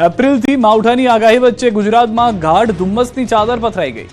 એપ્રિલથી માવઠાની આગાહી વચ્ચે ગુજરાતમાં ગાઢ ધુમ્મસની ચાદર પથરાઈ ગઈ।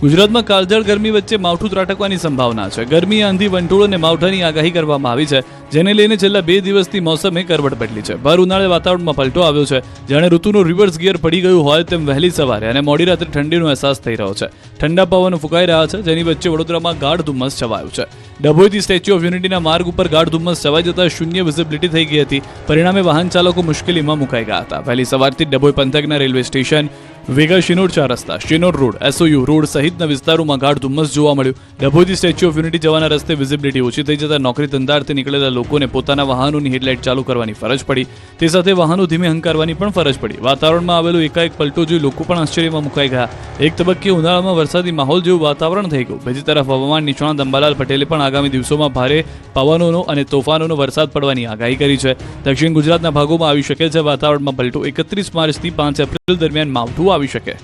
ગુજરાતમાં કાળઝાળ ગરમી વચ્ચે માવઠું ત્રાટકવાની સંભાવના છે। ગરમી, આંધી, વંટોળ અને માવઠાની આગાહી કરવામાં આવી છે, જેને લઈને છેલ્લા 2 દિવસથી મોસમે કરવટ બદલી છે। ભર ઉનાળે વાતાવરણમાં પલટો આવ્યો છે, જાણે ઋતુનું રિવર્સ ગિયર પડી ગયું હોય તેમ વહેલી સવારે અને મોડી રાત્રે ઠંડીનો અહેસાસ થઈ રહ્યો છે। ઠંડા પવનો ફૂંકાઈ રહ્યા છે, જેની વચ્ચે વડોદરામાં ગાઢ ધુમ્મસ છવાયું છે। ડભોઈથી સ્ટેચ્યુ ઓફ યુનિટીના માર્ગ ઉપર ગાઢ ધુમ્મસ છવાઈ જતા શૂન્ય વિઝિબિલિટી થઈ ગઈ હતી। પરિણામે વાહન ચાલકો મુશ્કેલીમાં મુકાઈ ગયા હતા। વહેલી સવારથી ડભોઈ પંથકના રેલવે સ્ટેશન, વેગા શિનોર 4 રસ્તા, શિનોર રોડ, એસઓયુ રોડ સહિતના વિસ્તારોમાં ગાઢ ધુમ્મસ જોવા મળ્યું। ડભોઈથી સ્ટેચ્યુ ઓફ યુનિટી જવાના રસ્તે વિઝિબિલિટી ઓછી થઈ જતા નોકરી ધંધાર્થે નીકળેલા લોકોને પોતાના વાહનોની હેડલાઇટ ચાલુ કરવાની ફરજ પડી। તે સાથે વાહનો ધીમે હંકારવાની પણ ફરજ પડી। વાતાવરણમાં આવેલો એકાએક પલટો જોઈ લોકો પણ આશ્ચર્યમાં મુકાઈ ગયા। એક તબક્કે ઉનાળામાં વરસાદી માહોલ જેવું વાતાવરણ થઈ ગયું। બીજી તરફ હવામાન નિષ્ણાત અંબાલાલ પટેલે પણ આગામી દિવસોમાં ભારે પવનોનો અને તોફાનોનો વરસાદ પડવાની આગાહી કરી છે। દક્ષિણ ગુજરાતના ભાગોમાં આવી શકે છે વાતાવરણમાં પલટો। 31 માર્ચથી 5 એપ્રિલ દરમિયાન માવઠું આવી શકે।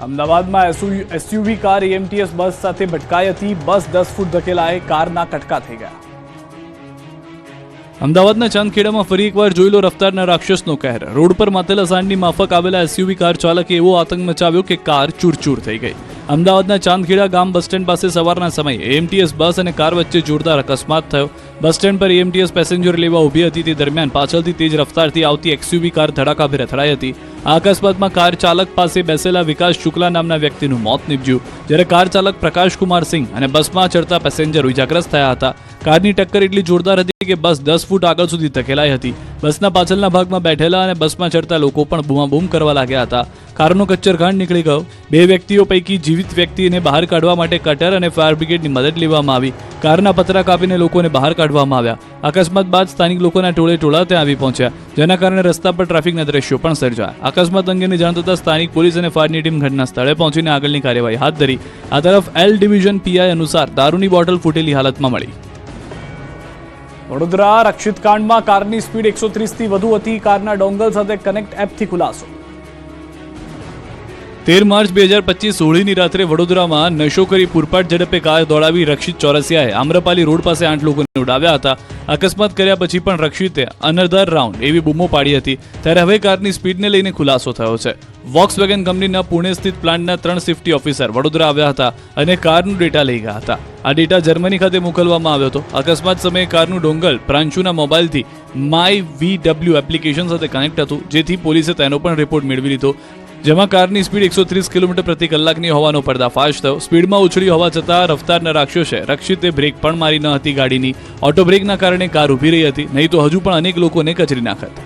અમદાવાદમાં એસયુવી કાર એએમટીએસ બસ સાથે ભટકાઈ હતી। બસ 10 ફૂટ ધકેલાઈ કારના કટકા થઈ ગયા। અમદાવાદના ચાંદખેડામાં ફરી એકવાર જોઈ લો રફતારના રાક્ષસનો કહેર। રોડ પર માતેલા સાંડની માફક આવેલા એસયુવી કાર ચાલકે એવો આતંક મચાવ્યો કે કાર ચૂરચૂર થઈ ગઈ। અમદાવાદના ચાંદખેડા ગામ બસ સ્ટેન્ડ પાસે સવારના સમયે એએમટીએસ બસ અને કાર વચ્ચે જોરદાર અકસ્માત થયો। બસ સ્ટેન્ડ પર એએમટીએસ પેસેન્જર લેવા ઊભી હતી, તે દરમિયાન પાછળથી તેજ રફતારથી આવતી એક્સયુવી કાર ધડાકાભેર અથડાઈ હતી। આ અકસ્માતમાં કાર ચાલક પાસે બેસેલા વિકાસ શુક્લા નામના વ્યક્તિનું મોત નીપજ્યું, જ્યારે કાર ચાલક પ્રકાશ કુમાર સિંહ અને બસમાં ચડતા પેસેન્જરો ઇજાગ્રસ્ત થયા હતા। કારની ટક્કર એટલી જોરદાર હતી કે બસ 10 ફૂટ આગળ સુધી ધકેલાઈ હતી। બસના પાછળના ભાગમાં બેઠેલા અને બસમાં ચડતા લોકો પણ બૂમાબૂમ કરવા લાગ્યા હતા। કારનો કચ્ચરઘાણ નીકળી ગયો। 2 વ્યક્તિઓ પૈકી જીવિત વ્યક્તિને બહાર કાઢવા માટે કટર અને ફાયર બ્રિગેડની મદદ લેવામાં આવી। કારના પતરા કાપીને લોકોને બહાર કાઢવામાં આવ્યા। અકસ્માત બાદ સ્થાનિક લોકોના ટોળે ત્યાં આવી પહોંચ્યા, જેના કારણે રસ્તા પર ટ્રાફિકના દ્રશ્યો પણ સર્જાયા। અકસ્માત અંગેની જાણ થતાં સ્થાનિક પોલીસ અને ફાયરની ટીમ ઘટના સ્થળે પહોંચીને આગળની કાર્યવાહી હાથ ધરી। આ તરફ એલ ડિવિઝન પીઆઈ અનુસાર દારૂની બોટલ ફૂટેલી હાલતમાં મળી। વડોદરા રક્ષિત કાંડમાં કારની સ્પીડ 130 થી વધુ હતી। કારના ડોંગલ સાથે કનેક્ટ એપથી ખુલાસો। 13 માર્ચ 2025 હોળીની રાત્રે વડોદરામાં નશો કરી પૂરપાટ ઝડપે કાર દોડાવી રક્ષિત ચોરસિયાએ આમ્રપાલી રોડ પાસે 8 લોકોને ઉડાવ્યા હતા। અકસ્માત કર્યા પછી પણ રક્ષિતે અનધર રાઉન્ડ એવી બૂમો પાડી હતી। ત્યારે હવે કારની સ્પીડને લઈને ખુલાસો થયો છે। વોક્સવેગન કંપનીના પુણે સ્થિત પ્લાન્ટના 3 સેફ્ટી ઓફિસર વડોદરા આવ્યા હતા અને કારનું ડેટા લઈ ગયા હતા। આ ડેટા જર્મની ખાતે મોકલવામાં આવ્યો હતો। અકસ્માત સમયે કારનું ડોંગલ પ્રાંશુના મોબાઈલથી માય વીડબ્લ્યુ એપ્લિકેશન સાથે કનેક્ટ હતું, જેથી પોલીસે તેનો પણ રિપોર્ટ મેળવી લીધો, જેમાં કારની સ્પીડ 130 કિલોમીટર પ્રતિ કલાકની હોવાનો પર્દાફાશ થયો। સ્પીડમાં ઉછળી હોવા છતાં રફતારના રાક્ષસે રક્ષિતે બ્રેક પણ મારી ન હતી ગાડીની। ઓટો બ્રેકના કારણે કાર ઊભી રહી હતી, નહીં તો હજુ પણ અનેક લોકોને કચરી નાખત।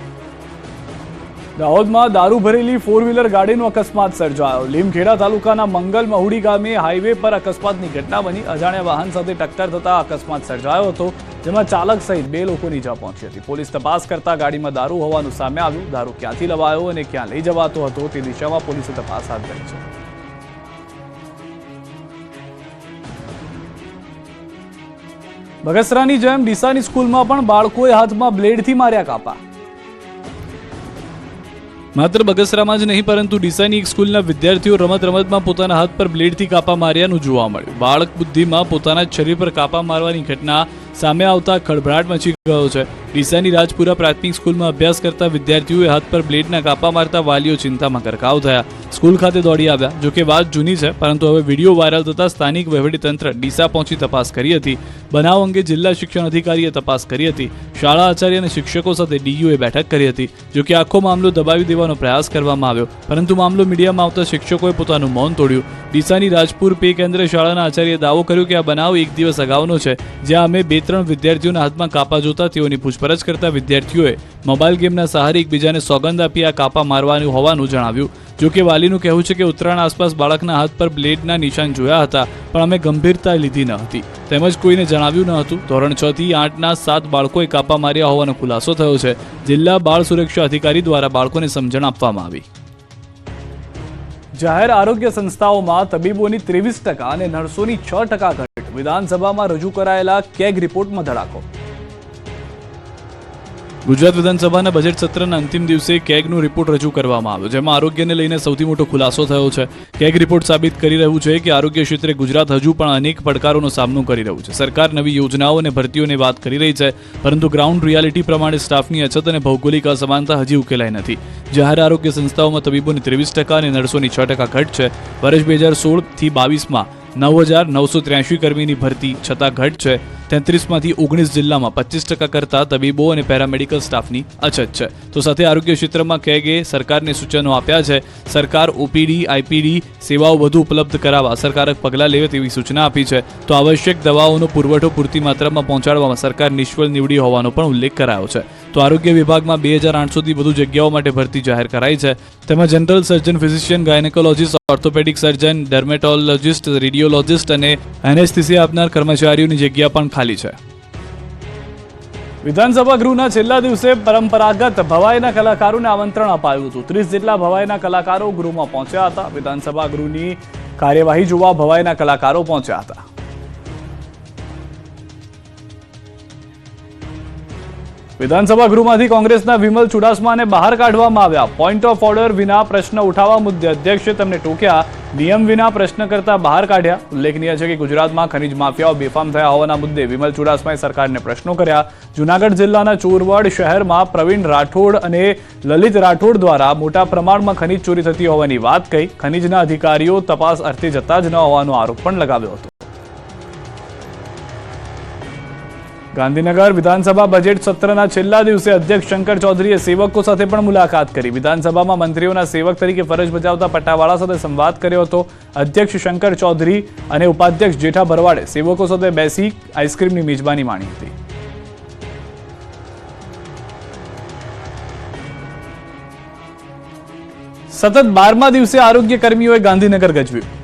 દાહોદમાં દારૂ ભરેલી 4 વ્હીલર ગાડીનો અકસ્માત સર્જાયો। લીમખેડા તાલુકાના મંગલ મહુડી ગામે હાઈવે પર અકસ્માતની ઘટના બની। અજાણ્યા વાહન સાથે ટક્કર થતા અકસ્માત સર્જાયો હતો, જેમાં ચાલક સહિત 2 લોકોની ઈજા પહોંચી હતી। પોલીસ તપાસ કરતા ગાડીમાં દારૂ હોવાનું સામે આવ્યું। દારૂ ક્યાંથી લવાયો અને ક્યાં લઈ જવાતો હતો તે દિશામાં પોલીસે તપાસ હાથ ધરી છે। બગસરાની જેમ ડીસાની સ્કૂલમાં પણ બાળકોએ હાથમાં બ્લેડથી માર્યા કાપા। માત્ર બગસરામાં જ નહીં પરંતુ ડીસાની એક સ્કૂલના વિદ્યાર્થીઓ રમતમાં પોતાના હાથ પર બ્લેડથી કાપા માર્યાનું જોવા મળ્યું। બાળક બુદ્ધિમાં પોતાના શરીર પર કાપા મારવાની ઘટના સામે આવતા ખળભળાટ મચી ગયો છે। ડીસાની રાજપુરા પ્રાથમિક સ્કૂલમાં અભ્યાસ કરતા વિદ્યાર્થીઓએ હાથ પર બ્લેડના કાપા મારતા વાલીઓ ચિંતામાં ગરકાવ થયા। સ્કૂલ ખાતે દોડી આવ્યા। જોકે વાત જૂની છે, પરંતુ હવે વિડીયો વાયરલ થતા સ્થાનિક વહીવટીતંત્ર ડીસા પહોંચી તપાસ કરી હતી। બનાવ અંગે જિલ્લા શિક્ષણ અધિકારીએ તપાસ કરી હતી। શાળા આચાર્ય અને શિક્ષકો સાથે ડીયુએ બેઠક કરી હતી। જોકે આખો મામલો દબાવી દેવાનો પ્રયાસ કરવામાં આવ્યો, પરંતુ મામલો મીડિયામાં આવતા શિક્ષકોએ પોતાનું મૌન તોડ્યું। ડીસાની રાજપુર પે કેન્દ્ર શાળાના આચાર્યએ દાવો કર્યો કે આ બનાવ 1 દિવસ અગાઉનો છે, જ્યાં અમે 2-3 વિદ્યાર્થીઓના હાથમાં કાપા જોતા તેઓની પૂછપરછ કરતા વિદ્યાર્થીઓએ મોબાઈલ ગેમના સહારે એકબીજાને સોગંદ આપી આ કાપા મારવાનું હોવાનું જણાવ્યું। જોકે વાલીનું કહેવું છે કે ઉત્તરાયણ આસપાસ બાળકના હાથ પર બ્લેડના નિશાન જોયા હતા, પણ અમે ગંભીરતા લીધી ન હતી, તેમજ કોઈને જણાવ્યું ન હતું। ધોરણ 6 થી 8ના 7 બાળકોએ કાપા માર્યા હોવાનો ખુલાસો થયો છે। જિલ્લા બાળ સુરક્ષા અધિકારી દ્વારા બાળકોને સમજણ આપવામાં આવી। જાહેર આરોગ્ય સંસ્થાઓમાં તબીબોની 23% અને નર્સોની 6% ઘટ। વિધાનસભામાં રજૂ કરાયેલા કેગ રિપોર્ટમાં ધડાકો। ગુજરાત વિધાનસભાના બજેટ સત્રના અંતિમ દિવસે કેગનો રિપોર્ટ રજૂ કરવામાં આવ્યો, જેમાં આરોગ્યને લઈને સૌથી મોટો ખુલાસો થયો છે. કેગ રિપોર્ટ સાબિત કરી રહ્યું છે કે આરોગ્ય ક્ષેત્રે ગુજરાત હજુ પણ અનેક પડકારોનો સામનો કરી રહ્યું છે. સરકાર નવી યોજનાઓ અને ભરતીઓની વાત કરી રહી છે, પરંતુ ગ્રાઉન્ડ રિયાલિટી પ્રમાણે સ્ટાફની અછત અને ભૌગોલિક અસમાનતા હજી ઉકેલાઈ નથી. જાહેર આરોગ્ય સંસ્થાઓમાં તબીબોની 23% અને નર્સોની 6% ઘટ છે. વર્ષ 2016થી 22માં 9,983 કર્મીની ભરતી છતાં ઘટ છે. 33માંથી 19 જિલ્લામાં 25% કરતા તબીબો અને પેરામેડિકલ સ્ટાફની અછત છે. તો સાથે આરોગ્ય ક્ષેત્રમાં કેગે સરકારને સૂચનો આપ્યા છે. સરકાર ઓપીડી આઈપીડી સેવાઓ વધુ ઉપલબ્ધ કરાવવા અસરકારક પગલાં લેવે તેવી સૂચના આપી છે. તો આવશ્યક દવાઓનો પુરવઠો પૂરતી માત્રામાં પહોંચાડવામાં સરકાર નિષ્ફળ નીવડી હોવાનો પણ ઉલ્લેખ કરાયો છે. તો આરોગ્ય વિભાગમાં 2,800થી વધુ જગ્યાઓ માટે ભરતી જાહેર કરાઈ છે. તેમાં જનરલ સર્જન, ફિઝિશિયન, ગાયનેકોલોજીસ્ટ, ઓર્થોપેડિક સર્જન, ડર્મેટોલોજીસ્ટ, રેડિયોલોજીસ્ટ અને એનેસ્થેસિયા આપનાર કર્મચારીઓની જગ્યા પણ ખાલી છે. વિધાનસભા ગૃહના છેલ્લા દિવસે પરંપરાગત ભવાઈના કલાકારોને આમંત્રણ અપાયું હતું. 30 જેટલા ભવાઈના કલાકારો ગૃહમાં પહોંચ્યા હતા. વિધાનસભા ગૃહની કાર્યવાહી જોવા ભવાઈના કલાકારો પહોંચ્યા હતા. વિધાનસભા ગૃહમાંથી કોંગ્રેસના વિમલ ચુડાસમાને બહાર કાઢવામાં આવ્યા. પોઈન્ટ ઓફ ઓર્ડર વિના પ્રશ્ન ઉઠાવવા મુદ્દે અધ્યક્ષે તેમને ટોક્યા. નિયમ વિના પ્રશ્ન કરતા બહાર કાઢ્યા. ઉલ્લેખનીય છે કે ગુજરાતમાં ખનીજ માફિયાઓ બેફામ થયા હોવાના મુદ્દે વિમલ ચુડાસમાએ સરકારને પ્રશ્નો કર્યા. જૂનાગઢ જિલ્લાના ચોરવાડ શહેરમાં પ્રવીણ રાઠોડ અને લલિત રાઠોડ દ્વારા મોટા પ્રમાણમાં ખનીજ ચોરી થતી હોવાની વાત કહી. ખનીજના અધિકારીઓ તપાસ અર્થે જતા જ ન હોવાનો આરોપ પણ લગાવ્યો હતો. ગાંધીનગર વિધાનસભા બજેટ સત્રના છેલ્લા દિવસે અધ્યક્ષ શંકર ચૌધરીએ સેવકો સાથે પણ મુલાકાત કરી. વિધાનસભામાં મંત્રીઓના સેવક તરીકે ફરજ બજાવતા પટ્ટાવાળા સાથે સંવાદ કર્યો હતો. અધ્યક્ષ શંકર ચૌધરી અને ઉપાધ્યક્ષ જેઠા ભરવાડે સેવકો સાથે બેસી આઈસ્ક્રીમની મેજબાની માણી હતી. સતત 12મા દિવસે આરોગ્ય કર્મીઓએ ગાંધીનગર ગજવ્યું.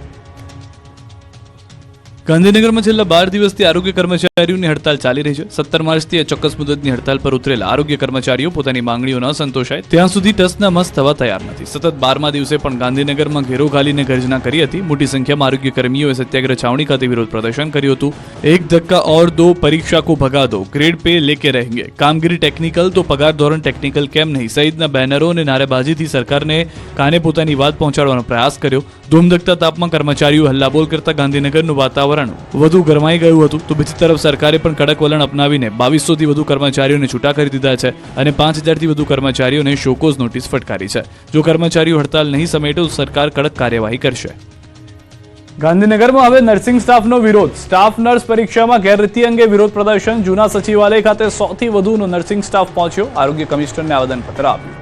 ગાંધીનગરમાં છેલ્લા 12 દિવસથી આરોગ્ય કર્મચારીઓની હડતાલ ચાલી રહી છે. 17 માર્ચથી ચોક્કસ મુદતની હડતાલ પર ઉતરેલા આરોગ્ય કર્મચારીઓ પોતાની માંગણીઓ ન સંતોષાય ત્યાં સુધી ટસના મસ થવા તૈયાર નથી. સતત 12મા દિવસે પણ ગાંધીનગરમાં ઘેરો ઘાલીને ગર્જના કરી હતી. મોટી સંખ્યામાં આરોગ્ય કર્મીઓએ સત્યાગ્રહ છાવણી ખાતે વિરોધ પ્રદર્શન કર્યું હતું. એક ધક્કા ઓર દો, પરીક્ષા કો ભગા દો, ગ્રેડ પે લેકે રહેંગે, કામગીરી ટેકનિકલ તો પગાર ધોરણ ટેકનિકલ કેમ નહીં સહિતના બેનરો અને નારેબાજીથી સરકારને કાને પોતાની વાત પહોંચાડવાનો પ્રયાસ કર્યો. ધૂમધકતા તાપમાં કર્મચારીઓ હલ્લાબોલ કરતા ગાંધીનગરનું વાતાવરણ વધુ ગરમાઈ ગયું હતું. તો બીજી તરફ સરકારે પણ કડક વલણ અપનાવીને 2200થી વધુ કર્મચારીઓને છૂટા કરી દીધા છે અને 5000થી વધુ કર્મચારીઓને શોકોઝ નોટિસ ફટકારી છે. જો કર્મચારીઓ હડતાલ નહીં સમેટે તો સરકાર કડક કાર્યવાહી કરશે. ગાંધીનગરમાં હવે નર્સિંગ સ્ટાફનો વિરોધ. સ્ટાફ નર્સ પરીક્ષામાં ગેરરીતિ અંગે વિરોધ પ્રદર્શન. જૂના સચિવાલય ખાતે 100થી વધુનો નર્સિંગ સ્ટાફ પહોંચ્યો. આરોગ્ય કમિશનરને આવેદનપત્ર આપ્યું.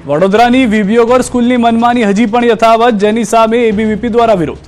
વડોદરાની વિબિયોગર સ્કૂલની મનમાની હજી પણ યથાવત, જેની સામે એબીવીપી દ્વારા વિરોધ.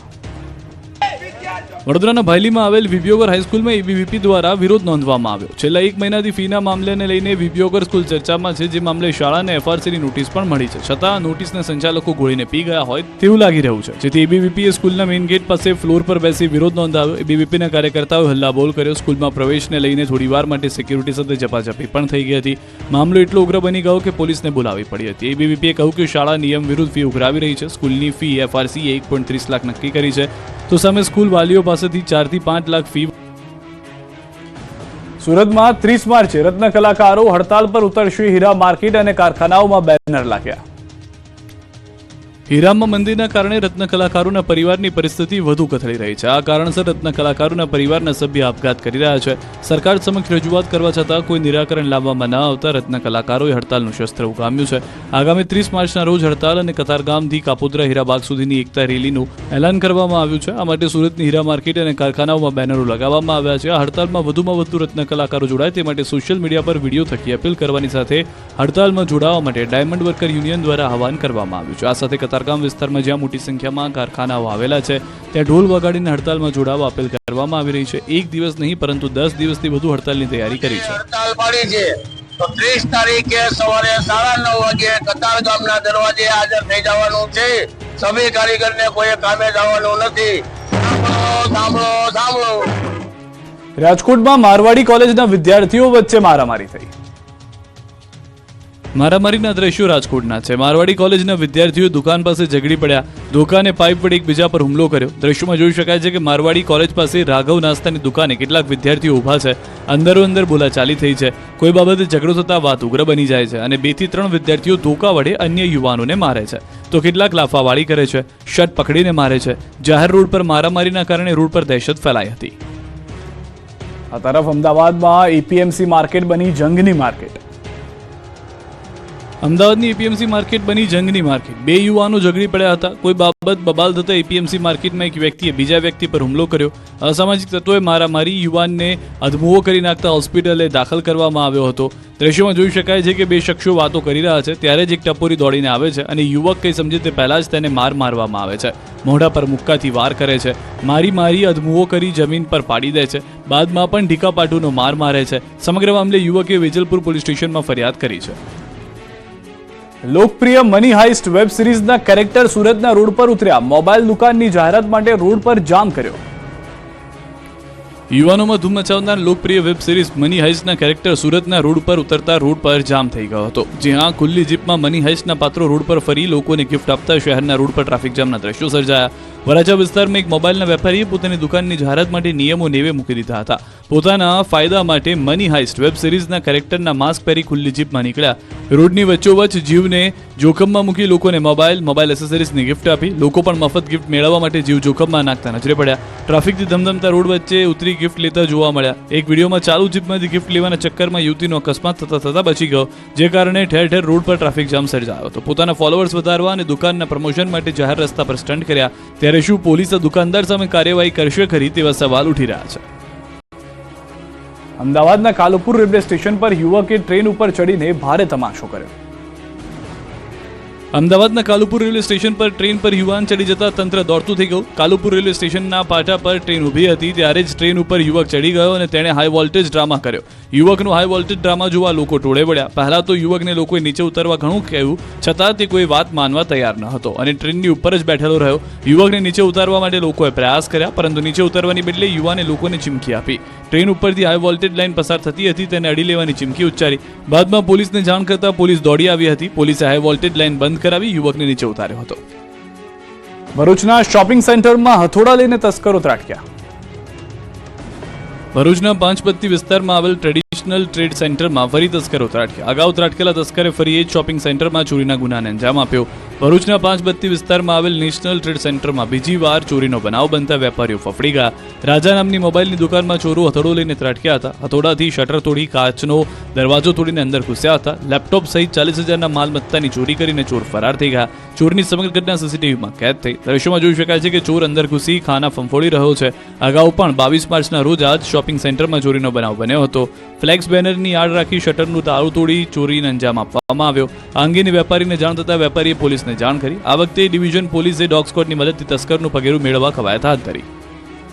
વડોદરાના ભાયલીમાં આવેલ વિબિયોગર હાઈસ્કૂલમાં એબીવીપી દ્વારા વિરોધ નોંધવામાં આવ્યો. છેલ્લા 1 મહિનાથી ફીના મામલાને લઈને વિબિયોગર સ્કૂલ ચર્ચામાં છે, જે મામલે શાળાને એફઆરસીની નોટિસ પણ મળી છે. છતાં નોટિસના સંચાલકો ગોળીને પી ગયા હોય તેવું લાગી રહ્યું છે, જેથી એબીવીપીએ સ્કૂલના મેઇન ગેટ પાસે ફ્લોર પર બેસી વિરોધ નોંધાવ્યો. એબીવીપીના કાર્યકર્તાઓએ હલ્લાબોલ કર્યો. સ્કૂલમાં પ્રવેશને લઈને થોડીવાર માટે સિક્યુરિટી સાથે ઝપાઝપી પણ થઈ ગઈ હતી. મામલો એટલો ઉગ્ર બની ગયો કે પોલીસને બોલાવવી પડી હતી. એબીવીપીએ કહ્યું કે શાળા નિયમ વિરુદ્ધ ફી ઉઘરાવી રહી છે. સ્કૂલની ફી એફઆરસીએ 1.30 લાખ નક્કી કરી છે, તો સામે સ્કૂલ વાલીઓ પાસેથી 4 થી 5 લાખ ફી. સુરતમાં 30 માર્ચે રત્ન કલાકારો હડતાલ પર ઉતરશે. હીરા માર્કેટ અને કારખાનાઓમાં બેનર લાગ્યા. હીરામાં મંદીના કારણે રત્ન કલાકારોના પરિવારની પરિસ્થિતિ વધુ કથળી રહી છે. આ કારણસર રત્ન કલાકારોના પરિવારના સભ્ય આપઘાત કરી રહ્યા છે. સરકાર સમક્ષ રજૂઆત કરવા છતાં કોઈ નિરાકરણ લાવવામાં ન આવતા રત્ન કલાકારોએ હડતાલનું શસ્ત્ર ઉગામ્યું છે. આગામી 30 માર્ચના રોજ હડતાલ અને કતારગામથી કાપોદ્રા હીરાબાગ સુધીની એકતા રેલીનું એલાન કરવામાં આવ્યું છે. આ માટે સુરતની હીરા માર્કેટ અને કારખાનાઓમાં બેનરો લગાવવામાં આવ્યા છે. આ હડતાલમાં વધુમાં વધુ રત્ન કલાકારો જોડાય તે માટે સોશિયલ મીડિયા પર વિડીયો થકી અપીલ કરવાની સાથે હડતાલમાં જોડાવા માટે ડાયમંડ વર્કર યુનિયન દ્વારા આહવાન કરવામાં આવ્યું છે. આ સાથે કતારગામ વિસ્તારમાં જ્યાં મોટી સંખ્યામાં કારખાનાઓ આવેલા છે ત્યાં ઢોલ વગાડીને હડતાલમાં જોડાવા અપીલ કરવામાં આવી રહી છે. એક દિવસ નહીં પરંતુ 10 દિવસથી વધુ હડતાલની તૈયારી કરી છે. હડતાલ પાડી છે તો 30 તારીખે સવારે 9:30 વાગે કતારગામના દરવાજે હાજર થઈ જવાનું છે. સભી કારીગરને કોઈ કામે જવાનું નથી. સાંભળો. રાજકોટમાં મારવાડી કોલેજના વિદ્યાર્થીઓ વચ્ચે મારામારી થઈ. મારામારીના દ્રશ્યો રાજકોટના છે. મારવાડી કોલેજના વિદ્યાર્થીઓ દુકાન પાસે ઝઘડી પડ્યા. દુકાને પાઇપ વડે એકબીજા પર હુમલો કર્યો. દ્રશ્યોમાં જોઈ શકાય છે કે મારવાડી કોલેજ પાસે રાઘવ નાસ્તાની દુકાને કેટલાક વિદ્યાર્થીઓ ઊભા છે. અંદરો અંદર બોલાચાલી થઈ છે. કોઈ બાબતે ઝઘડો થતાં વાત ઉગ્ર બની જાય છે અને 2 થી 3 વિદ્યાર્થીઓ ધોકા વડે અન્ય યુવાનોને મારે છે તો કેટલાક લાફાવાળી કરે છે, શર્ટ પકડીને મારે છે. જાહેર રોડ પર મારામારીના કારણે રોડ પર દહેશત ફેલાઈ હતી. આ તરફ અમદાવાદમાં એપીએમસી માર્કેટ બની જંગની માર્કેટ. અમદાવાદની એપીએમસી માર્કેટ બની જંગની માર્કેટ. 2 યુવાનો ઝઘડી પડ્યા હતા. કોઈ બાબત બબાલ થતા એપીએમસી માર્કેટમાં એક વ્યક્તિએ બીજા વ્યક્તિ પર હુમલો કર્યો. અસામાજિક તત્વોએ મારામારી યુવાનને અધમુઓ કરી નાખતા હોસ્પિટલે દાખલ કરવામાં આવ્યો હતો. દ્રશ્યોમાં જોઈ શકાય છે કે 2 શખ્સો વાતો કરી રહ્યા છે ત્યારે જ એક ટપોરી દોડીને આવે છે અને યુવક કંઈ સમજે તે પહેલા જ તેને મારવામાં આવે છે. મોઢા પર મુક્કાથી વાર કરે છે. મારી અધમુઓ કરી જમીન પર પાડી દે છે. બાદમાં પણ ઢીકાપાટુનો માર મારે છે. સમગ્ર મામલે યુવકે વેજલપુર પોલીસ સ્ટેશનમાં ફરિયાદ કરી છે. લોકપ્રિય મની હાઇસ્ટ વેબ સિરીઝના કેરેક્ટર સુરતના રોડ પર ઉતર્યા. મોબાઈલ દુકાનની જાહેરાત માટે રોડ પર જામ કર્યો. યુવાનોમાં ધૂમ મચાવનાર લોકપ્રિય વેબ સિરીઝ મની હાઇસ્ટના કેરેક્ટર સુરતના રોડ પર ઉતરતા રોડ પર જામ થઈ ગયો હતો. જ્યાં ખુલ્લી જીપમાં મની હાઇસ્ટના પાત્રો રોડ પર ફરી લોકોને ગિફ્ટ આપતા શહેરના રોડ પર ટ્રાફિક જામના દ્રશ્યો સર્જાયા. વરાછા વિસ્તારમાં એક મોબાઈલના વેપારીએ પોતાની દુકાનની જાહેરાત માટે નિયમો નેવે મૂકી દીધા હતા. પોતાના ફાયદા માટે મની હાઇસ્ટ વેબ સિરીઝના કેરેક્ટરના માસ્ક પહેરી ખુલ્લી જીપમાં નીકળ્યા. રોડની વચ્ચોવચ્ચ જીવને જોખમમાં મૂકી લોકોને મોબાઈલ એસેસરીઝની ગિફ્ટ આપી. લોકો પણ મફત ગિફ્ટ મેળવવા માટે જીવ જોખમમાં નાખતા નજરે પડ્યા. ટ્રાફિકથી ધમધમતા રોડ વચ્ચે ઉતરી ગિફ્ટ લેતા જોવા મળ્યા. એક વિડીયોમાં ચાલુ જીપમાંથી ગિફ્ટ લેવાના ચક્કરમાં યુવતીનો અકસ્માત થતા બચી ગયો, જે કારણે ઠેર ઠેર રોડ પર ટ્રાફિક જામ સર્જાયો હતો. પોતાના ફોલોઅર્સ વધારવા અને દુકાનના પ્રમોશન માટે જાહેર રસ્તા પર સ્ટન્ટ કર્યા. ત્યારે શું પોલીસ દુકાનદાર સામે કાર્યવાહી કરશે ખરી તેવા સવાલ ઉઠી રહ્યા છે. અમદાવાદના કાલુપુર રેલવે સ્ટેશન પર યુવકે ટ્રેન ઉપર ચડીને ભારે તમાશો કર્યો. અમદાવાદના કાલુપુર રેલવે સ્ટેશન પર ટ્રેન પર યુવાન ચડી જતા તંત્ર દોડતું થઈ ગયું. કાલુપુર રેલવે સ્ટેશનના પાટા પર ટ્રેન ઊભી હતી ત્યારે જ ટ્રેન ઉપર યુવક ચડી ગયો અને તેણે હાઈ વોલ્ટેજ ડ્રામા કર્યો. યુવકનો હાઈ વોલ્ટેજ ડ્રામા જોવા લોકો ટોળે પડ્યા. પહેલા તો યુવકને લોકોએ નીચે ઉતરવા ઘણું કહ્યું, છતાં તે કોઈ વાત માનવા તૈયાર ન હતો અને ટ્રેનની ઉપર જ બેઠેલો રહ્યો. યુવકને નીચે ઉતારવા માટે લોકોએ પ્રયાસ કર્યા, પરંતુ નીચે ઉતરવાની બદલે યુવાને લોકોને ચીમકી આપી. ટ્રેન ઉપરથી હાઈ વોલ્ટેજ લાઇન પસાર થતી હતી, તેને અડી લેવાની ચીમકી ઉચ્ચારી. બાદમાં પોલીસને જાણ કરતા પોલીસ દોડી આવી હતી. પોલીસે હાઈ વોલ્ટેજ લાઇન બંધ કરાવી યુવકને નીચે ઉતાર્યો હતો. ભરૂચના શોપિંગ સેન્ટરમાં હથોડા લઈને તસ્કરો ત્રાટક્યા. ભરૂચના પાંચબત્તી વિસ્તારમાં આવેલ ટ્રેડિશનલ ટ્રેડ સેન્ટરમાં ફરી તસ્કરો ત્રાટક્યા. અગાઉ ત્રાટકેલા તસ્કરે ફરી એ જ શોપિંગ સેન્ટરમાં ચોરીના ગુનાને અંજામ આપ્યો. ભરૂચના પાંચબત્તી વિસ્તારમાં આવેલ નેશનલ ટ્રેડ સેન્ટરમાં બીજી વાર ચોરીનો બનાવ બનતા વેપારીઓ ફફડી ગયા. રાજા નામની મોબાઈલની દુકાનમાં ચોરો હથોડો લઈને ત્રાટક્યા હતા. હથોડાથી શટર તોડી કાચનો દરવાજો તોડીને અંદર ઘૂસ્યા હતા. લેપટોપ સહિત 40,000ના માલમત્તાની ચોરી કરીને ચોર ફરાર થઈ ગયા. ચોરની સમગ્ર ઘટના સીસીટીવીમાં કેદ થઈ. દ્રશ્યોમાં જોઈ શકાય છે કે ચોર અંદર ઘૂસી ખાના ફંફોડી રહ્યો છે. અગાઉ પણ 22 માર્ચના રોજ આ શોપિંગ સેન્ટરમાં ચોરીનો બનાવ બન્યો હતો. ફ્લેક્સ બેનરની આડ રાખી શટરનું તાળું તોડી ચોરીને અંજામ આપવામાં આવ્યો. આ અંગેની વેપારીને જાણ થતાં વેપારીએ પોલીસને જાણ કરી. આ વખતે ડિવિઝન પોલીસે ડોગ સ્ક્વોડની મદદથી તસ્કરનું પગેરું મેળવવા કવાયત હાથ ધરી.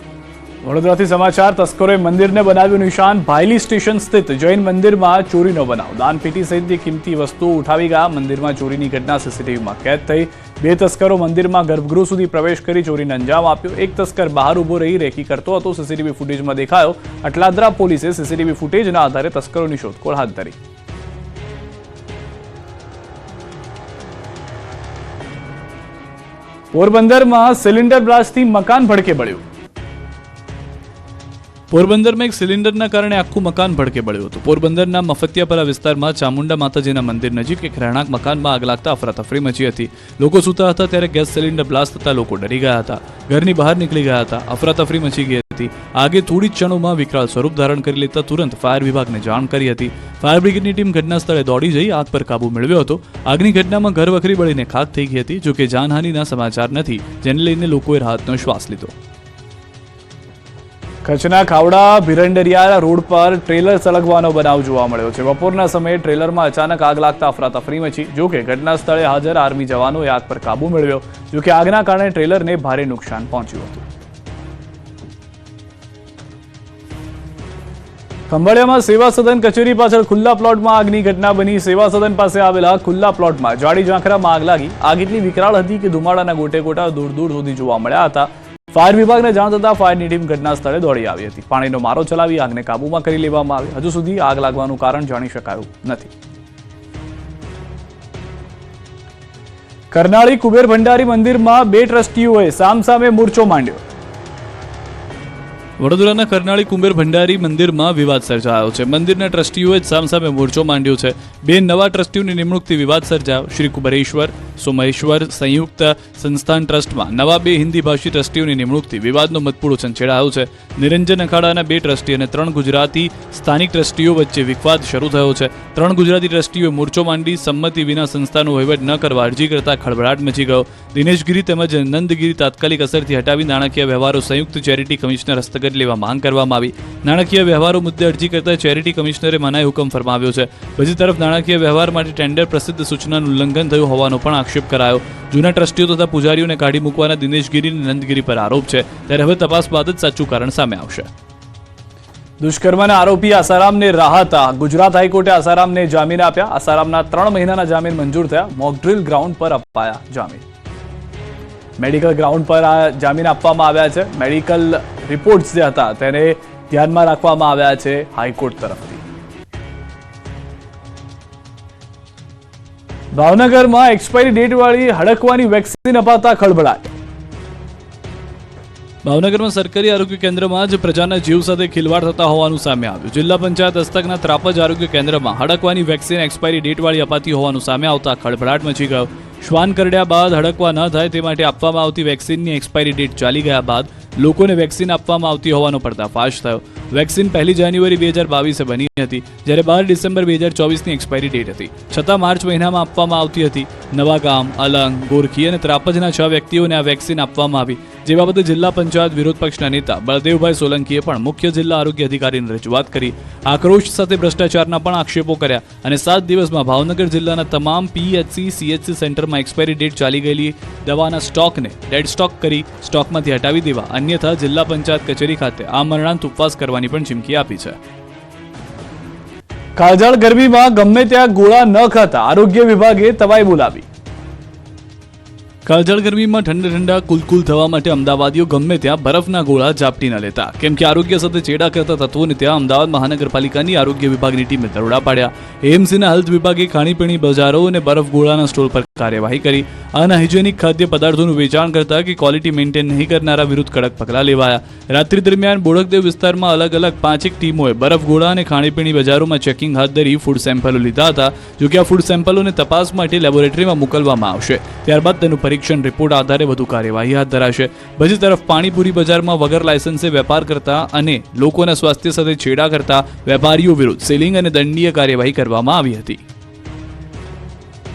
વડોદરાથી સમાચાર. તસ્કરોએ મંદિરને બનાવ્યું નિશાન. ભાયલી સ્ટેશન સ્થિત જૈન મંદિરમાં ચોરીનો બનાવ. દાનપેટી સહિતની કિંમતી વસ્તુઓ ઉઠાવી ગયા. મંદિરમાં ચોરીની ઘટના સીસીટીવીમાં કેદ થઈ. 2 તસ્કરો મંદિરમાં ગર્ભગૃહ સુધી પ્રવેશ કરી ચોરીને અંજામ આપ્યો. એક તસ્કર બહાર ઉભો રહી રેકી કરતો હતો. સીસીટીવી ફૂટેજમાં દેખાયો. અટલાદરા પોલીસે સીસીટીવી ફૂટેજના આધારે તસ્કરોની શોધખોળ હાથ ધરી. પોરબંદરમાં સિલિન્ડર બ્લાસ્ટથી મકાન ભડકે બળ્યું. પોરબંદરમાં એક સિલિન્ડરના કારણે આખું મકાન ભડકે બળ્યું હતું. પોરબંદરના મફતિયાપરા વિસ્તારમાં ચામુંડા માતાજીના મંદિર નજીક એક રહેણાંક મકાનમાં આગ લાગતા અફરાતફરી મચી હતી. લોકો સૂતા હતા ત્યારે ગેસ સિલિન્ડર બ્લાસ્ટ થતા લોકો ડરી ગયા હતા. ઘરની બહાર નીકળી ગયા હતા. અફરાતફરી મચી ગઈ હતી. આગે થોડી જ ક્ષણોમાં વિકરાળ સ્વરૂપ ધારણ કરી લેતા તુરંત ફાયર વિભાગને જાણ કરી હતી. ફાયર બ્રિગેડની ટીમ ઘટના સ્થળે દોડી જઈ આગ પર કાબુ મેળવ્યો હતો. આગની ઘટનામાં ઘર વખરી બળીને ખાખ થઈ ગઈ હતી. જોકે જાનહાનિના સમાચાર નથી, જેને લઈને લોકોએ રાહતનો શ્વાસ લીધો. કચ્છના ખાવડા ભીરંડરિયા રોડ પર ટ્રેલર સળગવાનો બનાવ જોવા મળ્યો છે. બપોરના સમયે ટ્રેલરમાં અચાનક આગ લાગતા અફરાતફરી મચી. જોકે ઘટના સ્થળે હાજર આર્મી જવાનોએ આગ પર કાબુ મેળવ્યો. જોકે આગના કારણે ટ્રેલરને ભારે નુકસાન પહોંચ્યું હતું. ખંભાળિયામાં સેવા સદન કચેરી પાછળ ખુલ્લા પ્લોટમાં આગની ઘટના બની. સેવા સદન પાસે આવેલા ખુલ્લા પ્લોટમાં જાડી ઝાંખરામાં આગ લાગી. આગ એટલી વિકરાળ હતી કે ધુમાડાના ગોટે ગોટા દૂર દૂર સુધી જોવા મળ્યા હતા. ફાયર વિભાગને જાણ થતાં ફાયરની ટીમ ઘટના સ્થળે દોડી આવી હતી. પાણીનો મારો ચલાવી આગને કાબૂમાં કરી લેવામાં આવી. હજુ સુધી આગ લાગવાનું કારણ જાણી શકાયું નથી. કરનાળી કુબેર ભંડારી મંદિરમાં 2 ટ્રસ્ટીઓએ સામસામે મોરચો માંડ્યો. વડોદરાના કરનાળી કુંભેર ભંડારી મંદિરમાં વિવાદ સર્જાયો છે. મંદિરના ટ્રસ્ટીઓએ જ સામસામે મોરચો માંડ્યો છે. 2 નવા ટ્રસ્ટીઓની નિમણૂકથી વિવાદ સર્જાયો. શ્રી કુબેરેશ્વર સોમેશ્વર સંયુક્ત સંસ્થાન ટ્રસ્ટમાં નવા 2 હિન્દી ભાષી ટ્રસ્ટીઓની નિમણૂકથી વિવાદનો મતપૂડો છંછેડાયો છે. નિરંજન અખાડાના 2 ટ્રસ્ટી અને 3 ગુજરાતી સ્થાનિક ટ્રસ્ટીઓ વચ્ચે વિવાદ શરૂ થયો છે. 3 ગુજરાતી ટ્રસ્ટીઓએ મોરચો માંડી સંમતિ વિના સંસ્થાનો વહીવટ ન કરવા અરજી કરતા ખળભળાટ મચી ગયો. દિનેશગીરી તેમજ નંદગીરી તાત્કાલિક અસરથી હટાવી નાણાકીય વ્યવહારો સંયુક્ત ચેરિટી કમિશનર હસ્તગત લેવા માંગ કરવામાં આવી. નાણાકીય વ્યવહારો મુદ્દે અરજી કરતા ચેરિટી કમિશનરે મનાઈ હુકમ ફરમાવ્યો છે. બીજી તરફ નાણાકીય વ્યવહાર માટે ટેન્ડર પ્રસિદ્ધ સૂચનાનું ઉલ્લંઘન થયું હોવાનો પણ આક્ષેપ કરાયો. જૂના ટ્રસ્ટીઓ તથા પૂજારીઓને કાઢી મૂકવાના દિનેશગીરી અને નંદગીરી પર આરોપ છે. ત્યારે હવે તપાસ બાદ જ સાચું કારણ સામે આવશે. દુષ્કર્મના આરોપી આસારામને રાહત. ગુજરાત હાઈકોર્ટે આસારામને જામીન આપ્યા. આસારામના 3 મહિનાના જામીન મંજૂર થયા. મોકડ્રીલ ગ્રાઉન્ડ પર અપાયા જામીન. મેડિકલ ગ્રાઉન્ડ પર આ જામીન આપવામાં આવ્યા છે. મેડિકલ રિપોર્ટ્સ જે હતા તેને ધ્યાનમાં રાખવામાં આવ્યા છે હાઈકોર્ટ તરફથી. ભાવનગરમાં એક્સપાયરી ડેટ વાળી હડકવાની વેક્સિન અપાતા ખળભળાટ. ભાવનગરમાં સરકારી આરોગ્ય કેન્દ્રમાં જ પ્રજાના જીવ સાથે ખિલવાડ થતા હોવાનું સામે આવ્યું. જિલ્લા પંચાયત હસ્તકના ત્રાપજ આરોગ્ય કેન્દ્રમાં હડકવાની વેક્સિન એક્સપાયરી ડેટવાળી અપાતી હોવાનું સામે આવતા ખળભળાટ મચી ગયો. શ્વાન કરડ્યા બાદ હડકવા ન થાય તે માટે આપવામાં આવતી વેક્સિનની એક્સપાયરી ડેટ ચાલી ગયા બાદ લોકોને વેક્સિન આપવામાં આવતી હોવાનો પર્દાફાશ થયો. વેક્સિન 1 જાન્યુઆરી 2022 બની હતી, જ્યારે 12 ડિસેમ્બર 2024ની એક્સપાયરી ડેટ હતી. છતાં માર્ચ મહિનામાં આપવામાં આવતી હતી. નવાગામ, અલંગ, ગોરખી અને ત્રાપજના 6 વ્યક્તિઓને આ વેક્સિન આપવામાં આવી, જે બાબતે જિલ્લા પંચાયત વિરોધ પક્ષના નેતા બળદેવભાઈ સોલંકીએ પણ મુખ્ય જિલ્લા આરોગ્ય અધિકારીને રજૂઆત કરી. આક્રોશ સાથે ભ્રષ્ટાચારના પણ આક્ષેપો કર્યા અને 7 દિવસમાં ભાવનગર જિલ્લાના તમામ પીએચસી, સીએચસી સેન્ટરમાં એક્સપાયરી ડેટ ચાલી ગયેલી દવાના સ્ટોકને ડેડ સ્ટોક કરી સ્ટોકમાંથી હટાવી દેવા, અન્યથા જિલ્લા પંચાયત કચેરી ખાતે આમરણાંત ઉપવાસ કરવાની પણ ચીમકી આપી છે. કાળઝાળ ગરમીમાં ગમે ત્યાં ગોળા ન ખાતા આરોગ્ય વિભાગે તવાઈ બોલાવી. કાળઝાળ ગરમીમાં ઠંડા કુલકુલ થવા માટે અમદાવાદીઓ ગમે ત્યાં બરફના ગોળા ઝાપટી ન લેતા, કેમ કે આરોગ્ય સાથે ચેડા કરતા તત્વોને ત્યાં અમદાવાદ મહાનગરપાલિકાની આરોગ્ય વિભાગની ટીમે દરોડા પાડ્યા. એએમસીના હેલ્થ વિભાગે ખાણીપીણી બજારો અને બરફ ગોળાના સ્ટોલ પર કાર્યવાહી કરી. અનહાઇજેનિક ખાદ્ય પદાર્થોનું વેચાણ કરતા કે ક્વોલિટી મેન્ટેન નહીં કરનારા વિરુદ્ધ કડક પગલાં લેવાયા. રાત્રિ દરમિયાન બોડકદેવ વિસ્તારમાં અલગ અલગ 5 ટીમોએ બરફ ગોળા અને ખાણીપીણી બજારોમાં ચેકિંગ હાથ ધરી ફૂડ સેમ્પલો લીધા હતા. જોકે આ ફૂડ સેમ્પલોને તપાસ માટે લેબોરેટરીમાં મોકલવામાં આવશે. ત્યારબાદ તેનું પરીક્ષણ રિપોર્ટ આધારે વધુ કાર્યવાહી હાથ ધરાશે. બીજી તરફ પાણીપુરી બજારમાં વગર લાયસન્સે વેપાર કરતા અને લોકોના સ્વાસ્થ્ય સાથે છેડા કરતા વેપારીઓ વિરુદ્ધ સીલિંગ અને દંડીય કાર્યવાહી કરવામાં આવી હતી.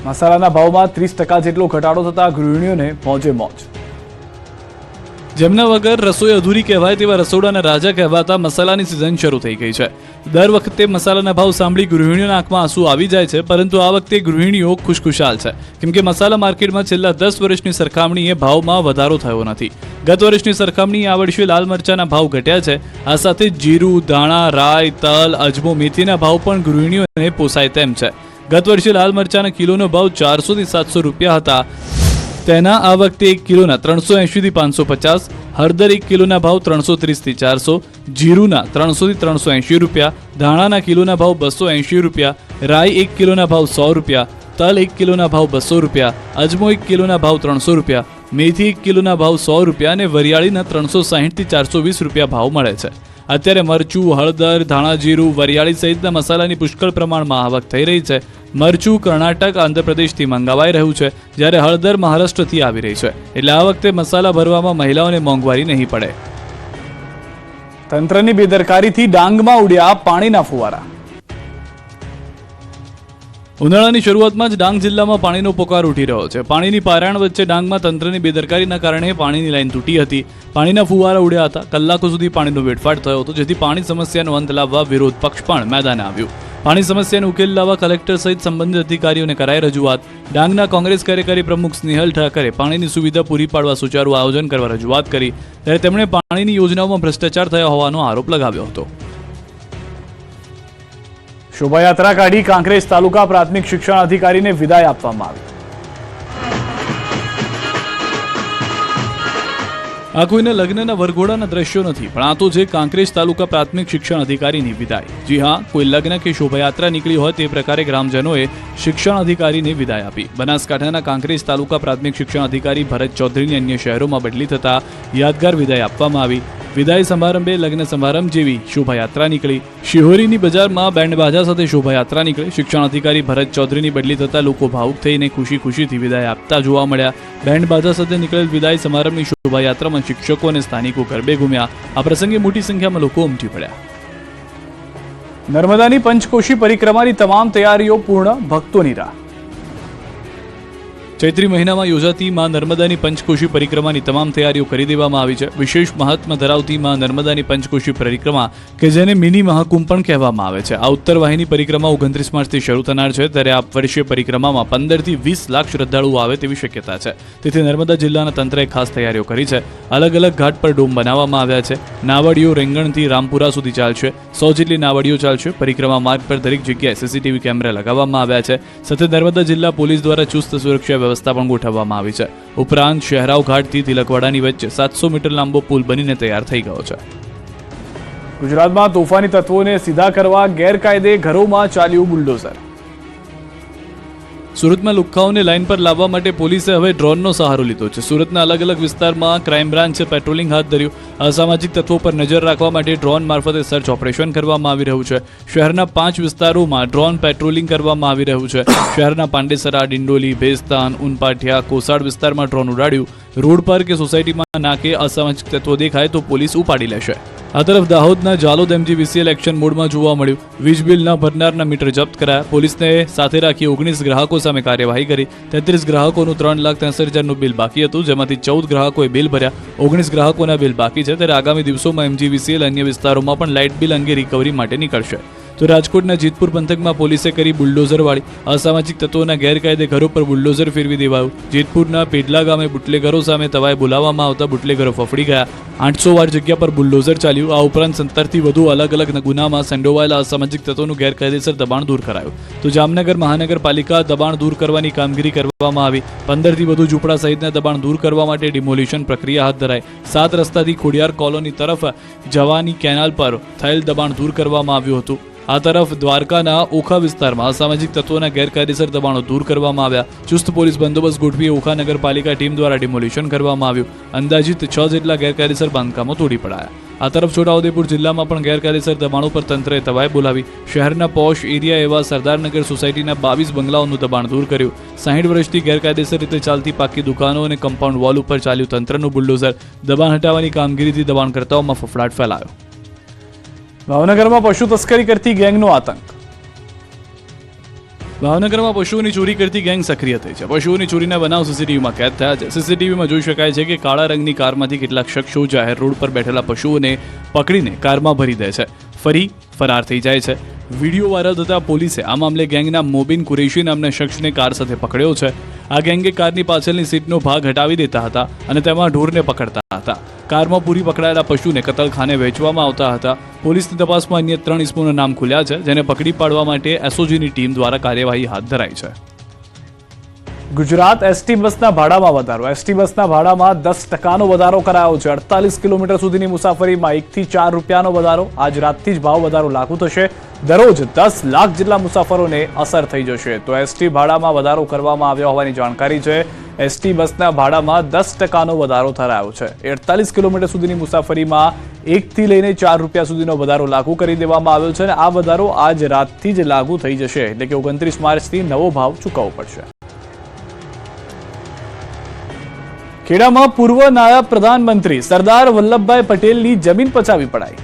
મસાલાના ભાવમાં 30% જેટલો ઘટાડો થતા ગૃહિણીઓને મોજે મોજ. જેમના વગર રસોઈ અધૂરી કહેવાય તેવા રસોડાના રાજા કહેવાતા મસાલાની સિઝન શરૂ થઈ ગઈ છે. દર વખતે મસાલાના ભાવ સાંભળી ગૃહિણીઓના આંખમાં આંસુ આવી જાય છે, પરંતુ આ વખતે ગૃહિણીઓ ખુશખુશાલ છે, કેમ કે મસાલા માર્કેટમાં છેલ્લા 10 વર્ષની સરખામણીએ ભાવમાં વધારો થયો નથી. ગત વર્ષની સરખામણીએ આ વર્ષે લાલ મરચાના ભાવ ઘટ્યા છે. આ સાથે જીરું, ધાણા, રાઈ, તલ, અજમો, મેથીના ભાવ પણ ગૃહિણીઓને પોસાય તેમ છે. ગત વર્ષે લાલ મરચાના કિલોનો ભાવ 400 થી 700 રૂપિયા હતા. તેના આ વખતે 1 કિલોના 380 થી 550, હળદર 1 કિલોના ભાવ 330 થી 400, જીરુના 300 થી 380 રૂપિયા, ધાણાના કિલોના ભાવ 280 રૂપિયા, રાઈ 1 કિલોના ભાવ 100 રૂપિયા, તલ 1 કિલોના ભાવ 200 રૂપિયા, અજમો 1 કિલોના ભાવ 300 રૂપિયા, મેથી 1 કિલોના ભાવ 100 રૂપિયા અને વરિયાળીના 360 થી 420 રૂપિયા ભાવ મળે છે. અત્યારે મરચું, હળદર, ધાણા જીરું, વરિયાળી સહિતના મસાલાની પુષ્કળ પ્રમાણમાં આવક થઈ રહી છે. મરચું કર્ણાટક, આંધ્રપ્રદેશથી મંગાવાઈ રહ્યું છે, જ્યારે હળદર મહારાષ્ટ્રથી આવી રહી છે. એટલે આ વખતે મસાલા ભરવામાં મહિલાઓને મોંઘવારી નહીં પડે. તંત્રની બેદરકારીથી ડાંગમાં ઉડ્યા પાણીના ફુવારા. ઉનાળાની શરૂઆતમાં જ ડાંગ જિલ્લામાં પાણીનો પોકાર ઉઠી રહ્યો છે. પાણીની પારાયણ વચ્ચે ડાંગમાં તંત્રની બેદરકારીના કારણે પાણીની લાઈન તૂટી હતી. પાણીના ફુવારા ઉડ્યા હતા. કલાકો સુધી પાણીનો વેડફાટ થયો હતો, જેથી પાણી સમસ્યાનો અંત લાવવા વિરોધ પક્ષ પણ મેદાને આવ્યું. પાણી સમસ્યાનો ઉકેલ લાવવા કલેક્ટર સહિત સંબંધિત અધિકારીઓને કરાઈ રજૂઆત. ડાંગના કોંગ્રેસ કાર્યકારી પ્રમુખ સ્નેહલ ઠાકરે પાણીની સુવિધા પૂરી પાડવા સુચારું આયોજન કરવા રજૂઆત કરી, ત્યારે તેમણે પાણીની યોજનાઓમાં ભ્રષ્ટાચાર થયો હોવાનો આરોપ લગાવ્યો હતો. શોભાયાત્રા કાઢી કાંકરેજ તાલુકા પ્રાથમિક શિક્ષણ અધિકારીને વિદાય આપવામાં આવી. આ કોઈના લગ્નના વરઘોડાના દ્રશ્યો નથી, પણ આ તો છે કાંકરેજ તાલુકા પ્રાથમિક શિક્ષણ અધિકારીની વિદાય. જી હા, કોઈ લગ્ન કે શોભાયાત્રા નીકળી હોય તે પ્રકારે ગ્રામજનોએ શિક્ષણ અધિકારીને વિદાય આપી. બનાસકાંઠાના કાંકરેજ તાલુકા પ્રાથમિક શિક્ષણ અધિકારી ભરત ચૌધરીની અન્ય શહેરોમાં બદલી થતા યાદગાર વિદાય આપવામાં આવી. વિદાય સમારંભે લગ્ન સમારંભ જેવી શોભાયાત્રા નીકળી. શિહોરીની બજારમાં બેન્ડ બાજા સાથે શોભાયાત્રા નીકળી. શિક્ષણ અધિકારી ભરત ચૌધરીની બદલી થતા લોકો ભાવુક થઈને ખુશીથી વિદાય આપતા જોવા મળ્યા. બેન્ડ બાજા સાથે નીકળેલ વિદાય સમારંભની શોભાયાત્રામાં શિક્ષકો અને સ્થાનિકો ગરબે ઘૂમ્યા. આ પ્રસંગે મોટી સંખ્યામાં લોકો ઉમટી પડ્યા. નર્મદાની પંચકોશી પરિક્રમાની તમામ તૈયારીઓ પૂર્ણ, ભક્તોની રાહ. ચૈત્રી મહિનામાં યોજાતી માં નર્મદાની પંચકોશી પરિક્રમાની તમામ તૈયારીઓ કરી દેવામાં આવી છે. વિશેષ મહાત્મા ધરાવતી માં નર્મદાની પંચકોશી પરિક્રમા કે જેને મિની મહાકુંભ પણ કહેવામાં આવે છે, આ ઉત્તર વાહિની પરિક્રમા 29 માર્ચથી શરૂ થનાર છે. ત્યારે આ વર્ષે પરિક્રમામાં 15 થી 20 લાખ શ્રદ્ધાળુઓ આવે તેવી શક્યતા છે. તેથી નર્મદા જિલ્લાના તંત્રએ ખાસ તૈયારીઓ કરી છે. અલગ અલગ ઘાટ પર ડોમ બનાવવામાં આવ્યા છે. નાવડીઓ રેંગણથી રામપુરા સુધી ચાલશે. 100 જેટલી નાવડીઓ ચાલશે. પરિક્રમા માર્ગ પર દરેક જગ્યાએ સીસીટીવી કેમેરા લગાવવામાં આવ્યા છે. સાથે નર્મદા જિલ્લા પોલીસ દ્વારા ચુસ્ત સુરક્ષા વ્યવસ્થા પણ ગોઠવવામાં આવી છે. ઉપરાંત શહેરાવ ઘાટથી તિલકવાડાની વચ્ચે 700 મીટર લાંબો પુલ બનીને તૈયાર થઈ ગયો છે. ગુજરાતમાં તોફાની તત્વોને સીધા કરવા ગેરકાયદે ઘરોમાં ચાલ્યું બુલડોઝર. સુરતમાં લુખ્ખાઓને લાઇન પર લાવવા માટે પોલીસે હવે ડ્રોનનો સહારો લીધો છે. સુરતના અલગ અલગ વિસ્તારમાં ક્રાઇમ બ્રાન્ચે પેટ્રોલિંગ હાથ ધર્યું. અસામાજિક તત્વો પર નજર રાખવા માટે ડ્રોન મારફતે સર્ચ ઓપરેશન કરવામાં આવી રહ્યું છે. શહેરના 5 વિસ્તારોમાં ડ્રોન પેટ્રોલિંગ કરવામાં આવી રહ્યું છે. શહેરના પાંડેસરા, ડિંડોલી, ભેસ્તાન, ઉનપાટિયા, કોસાડ વિસ્તારમાં ડ્રોન ઉડાડ્યું. રોડ પર કે સોસાયટીમાં નાકે અસામાજિક તત્વો દેખાય તો પોલીસ ઉપાડી લેશે. આ તરફ દાહોદના જાલોદ MGVCL એક્શન મોડમાં જોવા મળ્યું. વીજ બિલ ન ભરનારના મીટર જપ્ત કરાયા. પોલીસને સાથે રાખી 19 ગ્રાહકો સામે કાર્યવાહી કરી. 33 ગ્રાહકોનું 3,63,000નું બિલ બાકી હતું, જેમાંથી 14 ગ્રાહકોએ બિલ ભર્યા. 19 ગ્રાહકોના બિલ બાકી છે. ત્યારે આગામી દિવસોમાં MGVCL અન્ય વિસ્તારોમાં પણ લાઇટ બિલ અંગે રિકવરી માટે નીકળશે. તો રાજકોટના જેતપુર પંથકમાં પોલીસે કરી બુલડોઝરવાળી. અસામાજિક તત્વોના ગેરકાયદે ઘરો પર બુલડોઝર ફેરવી દેવાયું. જેતપુરના પેડલા ગામે બુટલેગરો સામે તવાએ બોલાવવામાં આવતા બુટલેગરો ફફડી ગયા. 800 વાર જગ્યા પર બુલડોઝર ચાલ્યું. આ ઉપરાંત 17થી વધુ અલગ અલગ ગુનામાં સંડોવાયેલા અસામાજિક તત્વોનું ગેરકાયદેસર દબાણ દૂર કરાયું. તો જામનગર મહાનગરપાલિકા દબાણ દૂર કરવાની કામગીરી કરવામાં આવી. 15થી વધુ ઝૂંપડા સહિતના દબાણ દૂર કરવા માટે ડિમોલિશન પ્રક્રિયા હાથ ધરાઈ. 7 રસ્તાથી ખોડિયાર કોલોની તરફ જવાની કેનાલ પર થયેલ દબાણ દૂર કરવામાં આવ્યું હતું. આ તરફ દ્વારકાના ઓખા વિસ્તારમાં અસામાજિક તત્વોના ગેરકાયદેસર દબાણો દૂર કરવામાં આવ્યા. ચુસ્ત પોલીસ બંદોબસ્ત ગોઠવી ઓખા નગરપાલિકા ટીમ દ્વારા ડિમોલિશન કરવામાં આવ્યું. અંદાજિત 6 જેટલા ગેરકાયદેસર બાંધકામો તોડી પડાયા. આ તરફ છોટાઉદેપુર જિલ્લામાં પણ ગેરકાયદેસર દબાણો પર તંત્રએ તવાઈ બોલાવી. શહેરના પોશ એરિયા એવા સરદારનગર સોસાયટીના 22 બંગલાઓનું દબાણ દૂર કર્યું. 60 વર્ષથી ગેરકાયદેસર રીતે ચાલતી પાકી દુકાનો અને કમ્પાઉન્ડ વોલ ઉપર ચાલ્યું તંત્રનું બુલડોઝર. દબાણ હટાવવાની કામગીરીથી દબાણકર્તાઓમાં ફફડાટ ફેલાયો. ભાવનગરમાં પશુ તસ્કરી કરતી ગેંગનો આતંક. ભાવનગરમાં પશુઓની ચોરી કરતી ગેંગ સક્રિય થઈ છે. પશુઓની ચોરીના બનાવ સીસીટીવીમાં કેદ થયા છે. સીસીટીવીમાં જોઈ શકાય છે કે કાળા રંગની કારમાંથી કેટલાક શખ્સો જાહેર રોડ પર બેઠેલા પશુઓને પકડીને કારમાં ભરી દે છે, ફરી ફરાર થઈ જાય છે. વિડીયો વાયરલ થતા પોલીસે આ મામલે ગેંગના મોબિન કુરેશી નામના શખ્સને કાર સાથે પકડ્યો છે. આ ગેંગે કારની પાછળની સીટનો ભાગ હટાવી દેતા હતા અને તેમાં ઢોરને પકડતા હતા. કારમાં પૂરી પકડાયેલા પશુને કતલખાને વેચવામાં આવતા હતા. પોલીસની તપાસમાં અન્ય 3 ઇસમોના નામ ખુલ્યા છે, જેને પકડી પાડવા માટે એસઓજીની ટીમ દ્વારા કાર્યવાહી હાથ ધરાઈ છે. ગુજરાત એસટી બસના ભાડામાં વધારો. એસટી બસના ભાડામાં 10% વધારો કરાયો છે. 48 કિલોમીટર સુધીની મુસાફરીમાં 1 થી 4 રૂપિયાનો વધારો. આજ રાતથી જ ભાવ વધારો લાગુ થશે. દરરોજ 10 લાખ જેટલા મુસાફરોને અસર થઈ જશે. તો એસટી ભાડામાં વધારો કરવામાં આવ્યો હોવાની જાણકારી છે. એસટી બસના ભાડામાં 10%નો વધારો થરાયો છે. 48 કિલોમીટર સુધીની મુસાફરીમાં 1 થી લઈને 4 રૂપિયા સુધીનો વધારો લાગુ કરી દેવામાં આવ્યો છે અને આ વધારો આજ રાતથી જ લાગુ થઈ જશે. એટલે કે 29 માર્ચથી નવો ભાવ ચૂકવવો પડશે. ખેડામાં પૂર્વ નાયબ પ્રધાનમંત્રી સરદાર વલ્લભભાઈ પટેલની જમીન પચાવી પડાઈ.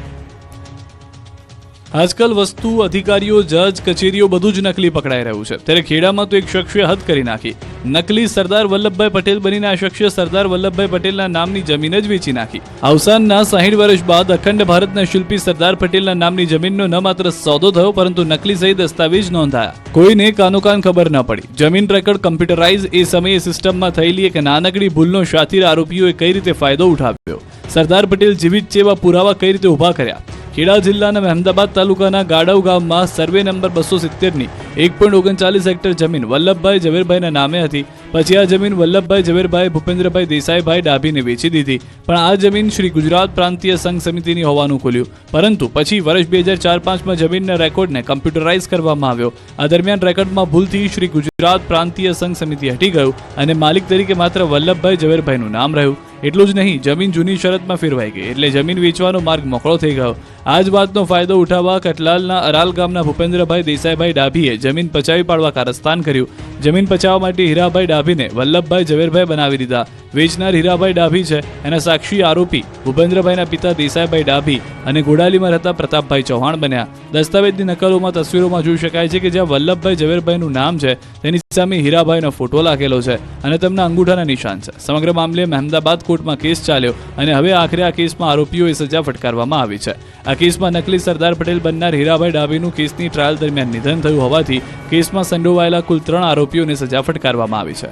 આજકાલ વસ્તુ, અધિકારીઓ, જજ, કચેરીઓ બધું જ નકલી પકડાઈ રહ્યું છે. ત્યારે ખેડામાં તો એક શખ્સે હદ કરી નાખી. નકલી સરદાર વલ્લભભાઈ પટેલ બનીને આ શખ્સે સરદાર વલ્લભભાઈ પટેલના નામની જમીન જ વેચી નાખી. અવસાનના 60 વર્ષ બાદ અખંડ ભારતના શિલ્પી સરદાર પટેલના નામની જમીનનો ન માત્ર સોદો થયો, પરંતુ નકલી સહી દસ્તાવેજ નોંધાયા. કોઈને કાનોકાન ખબર ન પડી. જમીન રેકોર્ડ કમ્પ્યુટરાઇઝ એ સમયે સિસ્ટમમાં થયેલી એક નાનકડી ભૂલનો શાતીર આરોપીઓએ કઈ રીતે ફાયદો ઉઠાવ્યો, સરદાર પટેલ જીવિત છે એવા પુરાવા કઈ રીતે ઉભા કર્યા. ખેડા જિલ્લાના મહેમદાબાદ તાલુકાના ગાડવ ગામમાં સર્વે નંબર 270ની 1.39 હેક્ટર જમીન વલ્લભભાઈ ઝવેરભાઈના નામે હતી. પછી આ જમીન વલ્લભભાઈ ઝવેરભાઈ ભૂપેન્દ્રભાઈ દેસાઈભાઈ ડાભીને વેચી દીધી, પણ આ જમીન શ્રી ગુજરાત પ્રાંતીય સંઘ સમિતિની હોવાનું ખુલ્યું. પરંતુ પછી વર્ષ 2004-5માં જમીનના રેકોર્ડને કમ્પ્યુટરાઇઝ કરવામાં આવ્યો. આ દરમિયાન રેકોર્ડમાં ભૂલથી શ્રી ગુજરાત પ્રાંતીય સંઘ સમિતિ હટી ગયું અને માલિક તરીકે માત્ર વલ્લભભાઈ ઝવેરભાઈનું નામ રહ્યું. એટલું જ નહીં, જમીન જૂની શરતમાં ફેરવાઈ ગઈ, એટલે જમીન વેચવાનો માર્ગ મોકળો થઈ ગયો. આ જ વાતનો ફાયદો ઉઠાવવા કટલાલના અરાલ ગામના ભૂપેન્દ્રભાઈ દેસાઈભાઈ ડાભીએ જમીન પચાવી પાડવા કારસ્તાન કર્યું. જમીન પચાવવા માટે હીરાભાઈ ડાભીને વલ્લભભાઈ ઝવેરભાઈ બનાવી દીધા. વેચનાર હીરાભાઈ ડાભી છે, એના સાક્ષી આરોપી ભૂપેન્દ્રભાઈના પિતા દેસાઈભાઈ ડાભી અને ગોડાલીમાં રહેતા પ્રતાપભાઈ ચૌહાણ બન્યા. દસ્તાવેજની નકલોમાં તસવીરોમાં જોઈ શકાય છે કે જ્યાં વલ્લભભાઈ ઝવેરભાઈનું નામ છે તેની સામે હીરાભાઈનો ફોટો લાગેલો છે અને તેમના અંગૂઠાના નિશાન છે. સમગ્ર મામલે મહેમદાબાદ કોર્ટમાં કેસ ચાલ્યો અને હવે આખરે આ કેસમાં આરોપીઓએ સજા ફટકારવામાં આવી છે. આ કેસમાં નકલી સરદાર પટેલ બનનાર હીરાભાઈ ડાભીનું કેસની ટ્રાયલ દરમિયાન નિધન થયું હોવાથી કેસમાં સંડોવાયેલા કુલ 3 આરોપીઓને સજા ફટકારવામાં આવી છે.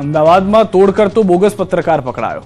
અમદાવાદમાં તોડ કરતો બોગસ પત્રકાર પકડાયો.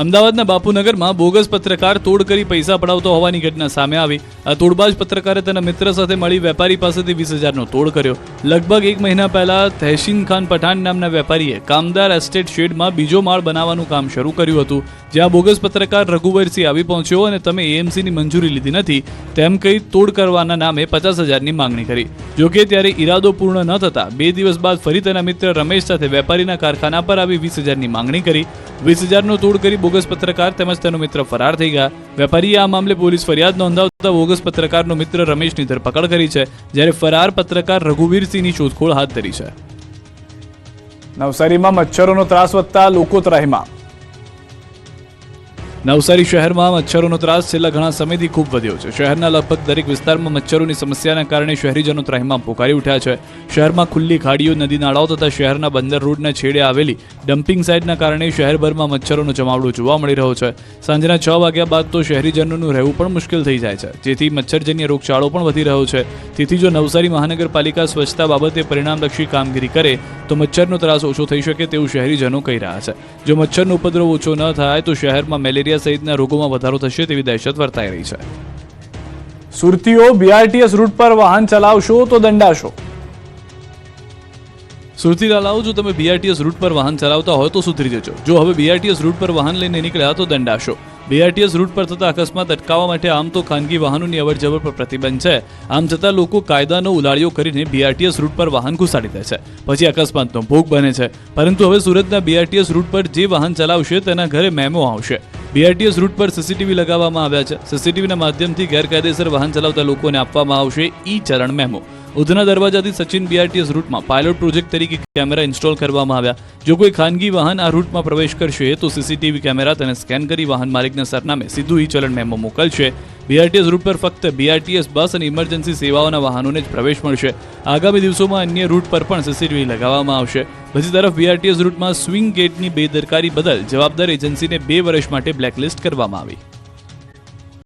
અમદાવાદના બાપુનગરમાં બોગસ પત્રકાર તોડ કરી પૈસા પડાવતો હોવાની ઘટના સામે આવી. આ તોડબાજ પત્રકારે તેના મિત્ર સાથે મળી વેપારી પાસેથી 20,000નો તોડ કર્યો. લગભગ 1 મહિના પહેલા તહેસીન ખાન પઠાણ નામના વેપારીએ કામદાર એસ્ટેટ શેડમાં બીજો માળ બનાવવાનું કામ શરૂ કર્યું હતું, જ્યાં બોગસ પત્રકાર રઘુવરસિંહ આવી પહોંચ્યો અને તમે એએમસીની મંજૂરી લીધી નથી તેમ કહી તોડ કરવાના નામે 50,000ની માંગણી કરી. જોકે ત્યારે ઈરાદો પૂર્ણ ન થતા 2 દિવસ બાદ ફરી તેના મિત્ર રમેશ સાથે વેપારીના કારખાના પર આવી 20,000ની માંગણી કરી. 20,000નો તોડ કરી બોગસ પત્રકાર તેમજ તેનો મિત્ર ફરાર થઈ ગયા. વેપારીએ આ મામલે પોલીસ ફરિયાદ નોંધાવતા બોગસ પત્રકારનો મિત્ર રમેશની ધરપકડ કરી છે, જ્યારે ફરાર પત્રકાર રઘુવીરસિંહની શોધખોળ હાથ ધરી છે. નવસારીમાં મચ્છરોનો ત્રાસ વધતા લોકો ત્રાહિમામ. નવસારી શહેરમાં મચ્છરોનો ત્રાસ છેલ્લા ઘણા સમયથી ખૂબ વધ્યો છે. શહેરના લગભગ દરેક વિસ્તારમાં મચ્છરોની સમસ્યાના કારણે શહેરીજનો ત્રાહિમામ પોકારી ઉઠ્યા છે. શહેરમાં ખુલ્લી ખાડીઓ, નદી નાળાઓ તથા શહેરના બંદર રોડના છેડે આવેલી ડમ્પિંગ સાઇટના કારણે શહેરભરમાં મચ્છરોનો જમાવડો જોવા મળી રહ્યો છે. સાંજના 6 વાગ્યા બાદ તો શહેરીજનોનું રહેવું પણ મુશ્કેલ થઈ જાય છે, જેથી મચ્છરજન્ય રોગચાળો પણ વધી રહ્યો છે. તેથી જો નવસારી મહાનગરપાલિકા સ્વચ્છતા બાબતે પરિણામલક્ષી કામગીરી કરે તો મચ્છરનો ત્રાસ ઓછો થઈ શકે તેવું શહેરીજનો કહી રહ્યા છે. જો મચ્છરનો ઉપદ્રવ ઓછો ન થાય તો શહેરમાં મેલેરિયા સહિતના રોગોમાં વધારો થશે તેવી દહેશત વર્તાઈ રહી છે. સુરતીઓ બીઆરટીએસ રૂટ પર વાહન ચલાવશો તો દંડાશો. સુરતી લાલાઓ, જો તમે બીઆરટીએસ રૂટ પર વાહન ચલાવતા હોય તો સુધરી જજો. જો હવે બીઆરટીએસ રૂટ પર વાહન લઈને નીકળ્યા તો દંડાશો. બીઆરટીએસ રૂટ પર થતા અકસ્માત અટકાવવા માટે આમ તો ખાનગી વાહનોની અવરજવર પર પ્રતિબંધ છે, આમ છતાં લોકો કાયદાનો ઉલાળ્યો કરીને બીઆરટીએસ રૂટ પર વાહન ઘુસાડી દે છે, પછી અકસ્માતનો ભોગ બને છે. પરંતુ હવે સુરતના બીઆરટીએસ રૂટ પર જે વાહન ચલાવશે તેના ઘરે મેમો આવશે. બીઆરટીએસ રૂટ પર સીસીટીવી લગાવવામાં આવ્યા છે. સીસીટીવીના માધ્યમથી ગેરકાયદેસર વાહન ચલાવતા લોકોને આપવામાં આવશે ઈ ચલણ મેમો. ઉધના દરવાજાથી સચિન બીઆરટીએસ રૂટમાં પાયલોટ પ્રોજેક્ટ તરીકે કેમેરા ઇન્સ્ટોલ કરવામાં આવ્યા. જો કોઈ ખાનગી વાહન આ રૂટમાં પ્રવેશ કરશે તો સીસીટીવી કેમેરા તેને સ્કેન કરી વાહન માલિકના સરનામે સીધું ઈ ચલણ મેમો મોકલશે. બીઆરટીએસ રૂટ પર ફક્ત બીઆરટીએસ બસ અને ઇમરજન્સી સેવાઓના વાહનોને જ પ્રવેશ મળશે. આગામી દિવસોમાં અન્ય રૂટ પર પણ સીસીટીવી લગાવવામાં આવશે. બીજી તરફ બીઆરટીએસ રૂટમાં સ્વિંગ ગેટની બેદરકારી બદલ જવાબદાર એજન્સીને 2 વર્ષ માટે બ્લેકલિસ્ટ કરવામાં આવી.